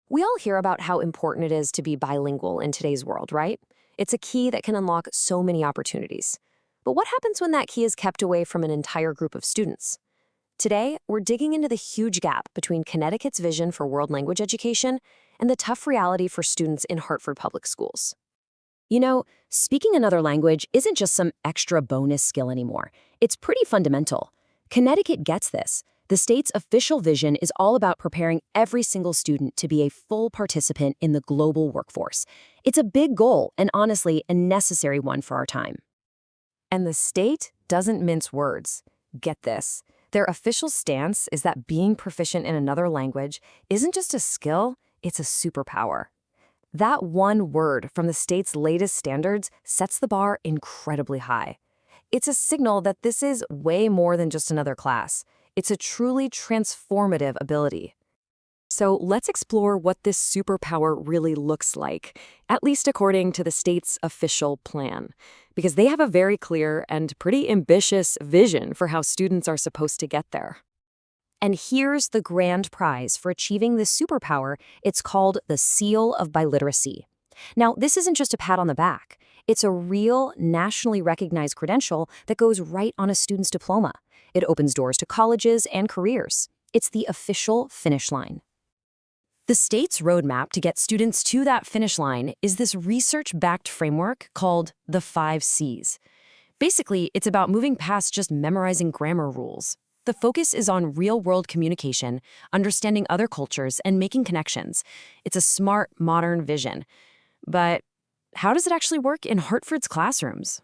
We all hear about how important it is to be bilingual in today's world, right? It's a key that can unlock so many opportunities. But what happens when that key is kept away from an entire group of students? Today, we're digging into the huge gap between Connecticut's vision for world language education and the tough reality for students in Hartford Public Schools. You know, speaking another language isn't just some extra bonus skill anymore. It's pretty fundamental. Connecticut gets this. The state's official vision is all about preparing every single student to be a full participant in the global workforce. It's a big goal and honestly a necessary one for our time. And the state doesn't mince words. Get this. Their official stance is that being proficient in another language isn't just a skill, it's a superpower. That one word from the state's latest standards sets the bar incredibly high. It's a signal that this is way more than just another class. It's a truly transformative ability. So let's explore what this superpower really looks like, at least according to the state's official plan, because they have a very clear and pretty ambitious vision for how students are supposed to get there. And here's the grand prize for achieving this superpower. It's called the Seal of Biliteracy. Now, this isn't just a pat on the back. It's a real, nationally recognized credential that goes right on a student's diploma. It opens doors to colleges and careers. It's the official finish line. The state's roadmap to get students to that finish line is this research-backed framework called the 5 Cs. Basically, it's about moving past just memorizing grammar rules. The focus is on real-world communication, understanding other cultures, and making connections. It's a smart, modern vision. But how does it actually work in Hartford's classrooms?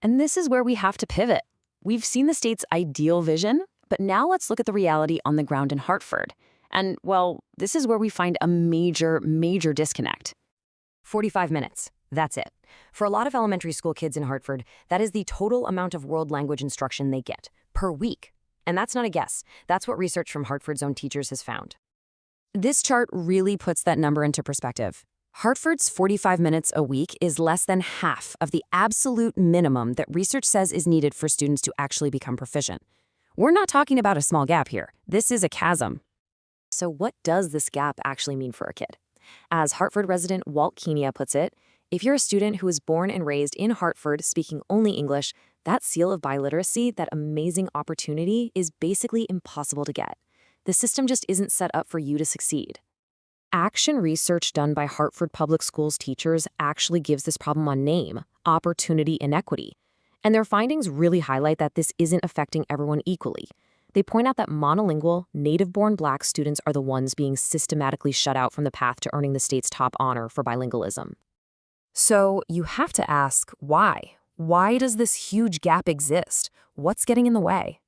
And this is where we have to pivot. We've seen the state's ideal vision, but now let's look at the reality on the ground in Hartford. And, well, this is where we find a major disconnect. 45 minutes. That's it. For a lot of elementary school kids in Hartford, that is the total amount of world language instruction they get per week. And that's not a guess. That's what research from Hartford's own teachers has found. This chart really puts that number into perspective. Hartford's 45 minutes a week is less than half of the absolute minimum that research says is needed for students to actually become proficient. We're not talking about a small gap here. This is a chasm. So what does this gap actually mean for a kid? As Hartford resident Walt Kenia puts it, if you're a student who was born and raised in Hartford speaking only English, that seal of biliteracy, that amazing opportunity, is basically impossible to get. The system just isn't set up for you to succeed. Action research done by Hartford Public Schools teachers actually gives this problem a name: opportunity inequity. And their findings really highlight that this isn't affecting everyone equally. They point out that monolingual, native-born Black students are the ones being systematically shut out from the path to earning the state's top honor for bilingualism. So you have to ask, why? Why does this huge gap exist? What's getting in the way?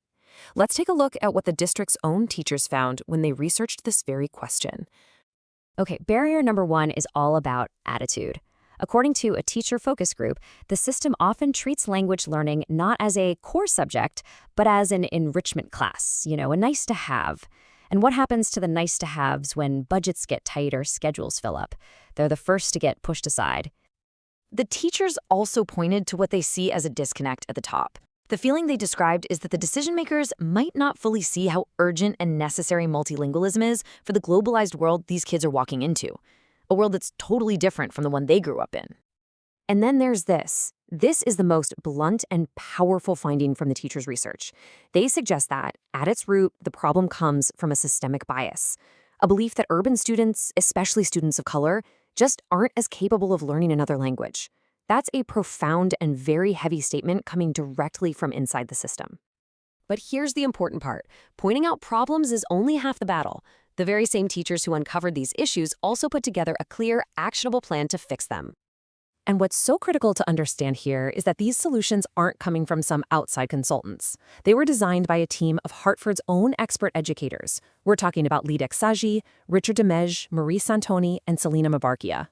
Let's take a look at what the district's own teachers found when they researched this very question. Okay, barrier number 1 is all about attitude. According to a teacher focus group, the system often treats language learning not as a core subject, but as an enrichment class, a nice to have. And what happens to the nice to haves when budgets get tight or schedules fill up? They're the first to get pushed aside. The teachers also pointed to what they see as a disconnect at the top. The feeling they described is that the decision makers might not fully see how urgent and necessary multilingualism is for the globalized world these kids are walking into, a world that's totally different from the one they grew up in. And then there's this. This is the most blunt and powerful finding from the teachers' research. They suggest that, at its root, the problem comes from a systemic bias, a belief that urban students, especially students of color, just aren't as capable of learning another language. That's a profound and very heavy statement coming directly from inside the system. But here's the important part. Pointing out problems is only half the battle. The very same teachers who uncovered these issues also put together a clear, actionable plan to fix them. And what's so critical to understand here is that these solutions aren't coming from some outside consultants. They were designed by a team of Hartford's own expert educators. We're talking about Lidek Saji, Richard Demej, Marie Santoni, and Selena Mabarkia.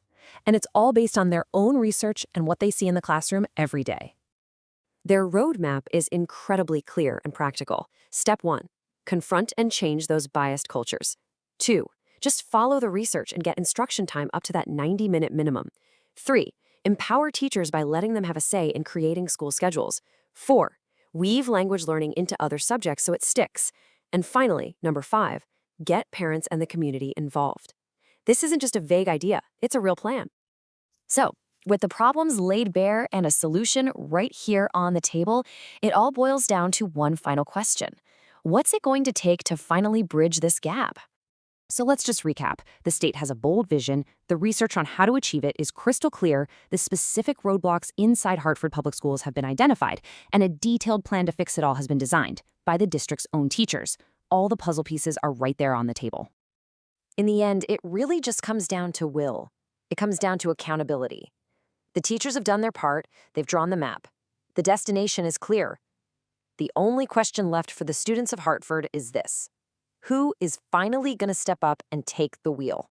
And it's all based on their own research and what they see in the classroom every day. Their roadmap is incredibly clear and practical. Step 1, confront and change those biased cultures. 2, just follow the research and get instruction time up to that 90-minute minimum. 3, empower teachers by letting them have a say in creating school schedules. 4, weave language learning into other subjects so it sticks. And finally, number 5, get parents and the community involved. This isn't just a vague idea, it's a real plan. So, with the problems laid bare and a solution right here on the table, it all boils down to one final question. What's it going to take to finally bridge this gap? So let's just recap. The state has a bold vision, the research on how to achieve it is crystal clear, the specific roadblocks inside Hartford Public Schools have been identified, and a detailed plan to fix it all has been designed by the district's own teachers. All the puzzle pieces are right there on the table. In the end, it really just comes down to will. It comes down to accountability. The teachers have done their part, they've drawn the map. The destination is clear. The only question left for the students of Hartford is this: who is finally going to step up and take the wheel?